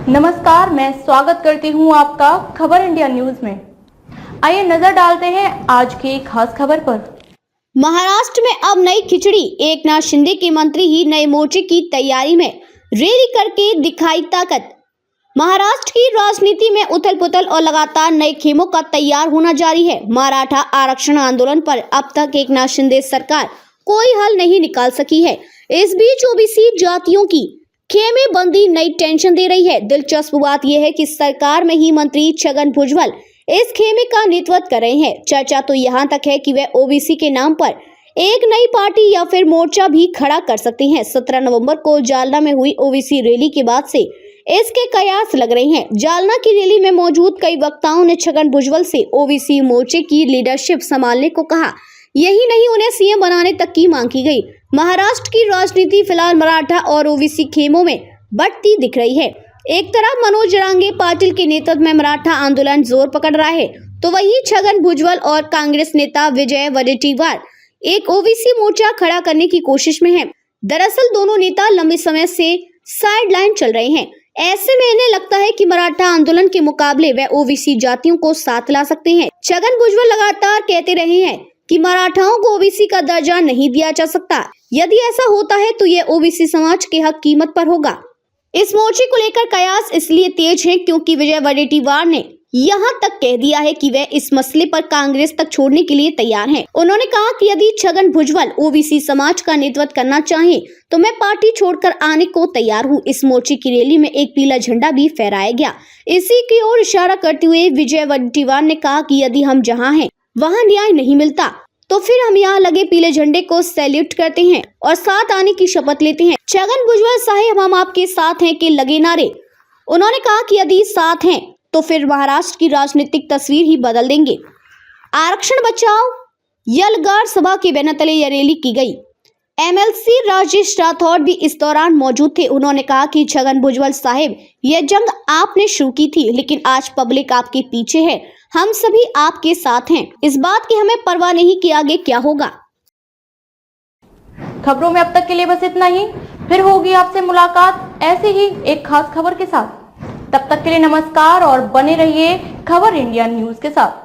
नमस्कार, मैं स्वागत करती हूं आपका खबर इंडिया न्यूज में। आइए नजर डालते हैं आज की खास खबर पर। महाराष्ट्र में अब नई खिचड़ी। एकनाथ शिंदे के मंत्री ही नए मोर्चे की तैयारी में, रैली करके दिखाई ताकत। महाराष्ट्र की राजनीति में उथल पुथल और लगातार नए खेमों का तैयार होना जारी है। मराठा आरक्षण आंदोलन पर अब तक एकनाथ शिंदे सरकार कोई हल नहीं निकाल सकी है। इस बीच ओबीसी जातियों की खेमे बंदी नई टेंशन दे रही है। दिलचस्प बात यह है कि सरकार में ही मंत्री छगन भुजबल इस खेमे का नेतृत्व कर रहे हैं। चर्चा तो यहाँ तक है कि वे ओबीसी के नाम पर एक नई पार्टी या फिर मोर्चा भी खड़ा कर सकते हैं। 17 नवंबर को जालना में हुई ओबीसी रैली के बाद से इसके कयास लग रहे हैं। जालना की रैली में मौजूद कई वक्ताओं ने छगन भुजबल से ओबीसी मोर्चे की लीडरशिप संभालने को कहा। यही नहीं, उन्हें सीएम बनाने तक की मांग की गई। महाराष्ट्र की राजनीति फिलहाल मराठा और ओबीसी खेमों में बढ़ती दिख रही है। एक तरफ मनोज जरांगे पाटिल के नेतृत्व में मराठा आंदोलन जोर पकड़ रहा है, तो वहीं छगन भुजबल और कांग्रेस नेता विजय वडेट्टीवार एक ओबीसी मोर्चा खड़ा करने की कोशिश में हैं। दरअसल दोनों नेता लंबे समय से साइडलाइन चल रहे हैं। ऐसे में इन्हें लगता है कि मराठा आंदोलन के मुकाबले वे ओबीसी जातियों को साथ ला सकते हैं। छगन भुजबल लगातार कहते रहे हैं कि मराठाओं को ओबीसी का दर्जा नहीं दिया जा सकता। यदि ऐसा होता है तो यह ओबीसी समाज के हक कीमत पर होगा। इस मोर्चे को लेकर कयास इसलिए तेज है क्योंकि विजय वडेट्टीवार ने यहां तक कह दिया है कि वे इस मसले पर कांग्रेस तक छोड़ने के लिए तैयार हैं। उन्होंने कहा कि यदि छगन भुजबल ओबीसी समाज का नेतृत्व करना चाहें तो मैं पार्टी छोड़कर आने को तैयार हूं। इस मोर्चे की रैली में एक पीला झंडा भी फहराया गया। इसी की ओर इशारा करते हुए विजय वडेट्टीवार ने कहा कि यदि हम जहां हैं वहां न्याय नहीं मिलता तो फिर हम यहाँ लगे पीले झंडे को सैल्यूट करते हैं और साथ आने की शपथ लेते हैं। छगन भुजबल साहब, हम आपके साथ हैं के लगे नारे। उन्होंने कहा कि यदि साथ हैं तो फिर महाराष्ट्र की राजनीतिक तस्वीर ही बदल देंगे। आरक्षण बचाओ यलगार सभा के बैनर तले यह रैली की गई। एमएलसी राजेश राठौड़ भी इस दौरान मौजूद थे। उन्होंने कहा कि छगन भुजबल साहब, यह जंग आपने शुरू की थी, लेकिन आज पब्लिक आपके पीछे है। हम सभी आपके साथ हैं। इस बात की हमें परवाह नहीं कि आगे क्या होगा। खबरों में अब तक के लिए बस इतना ही। फिर होगी आपसे मुलाकात ऐसे ही एक खास खबर के साथ। तब तक के लिए नमस्कार और बने रहिए खबर इंडिया न्यूज के साथ।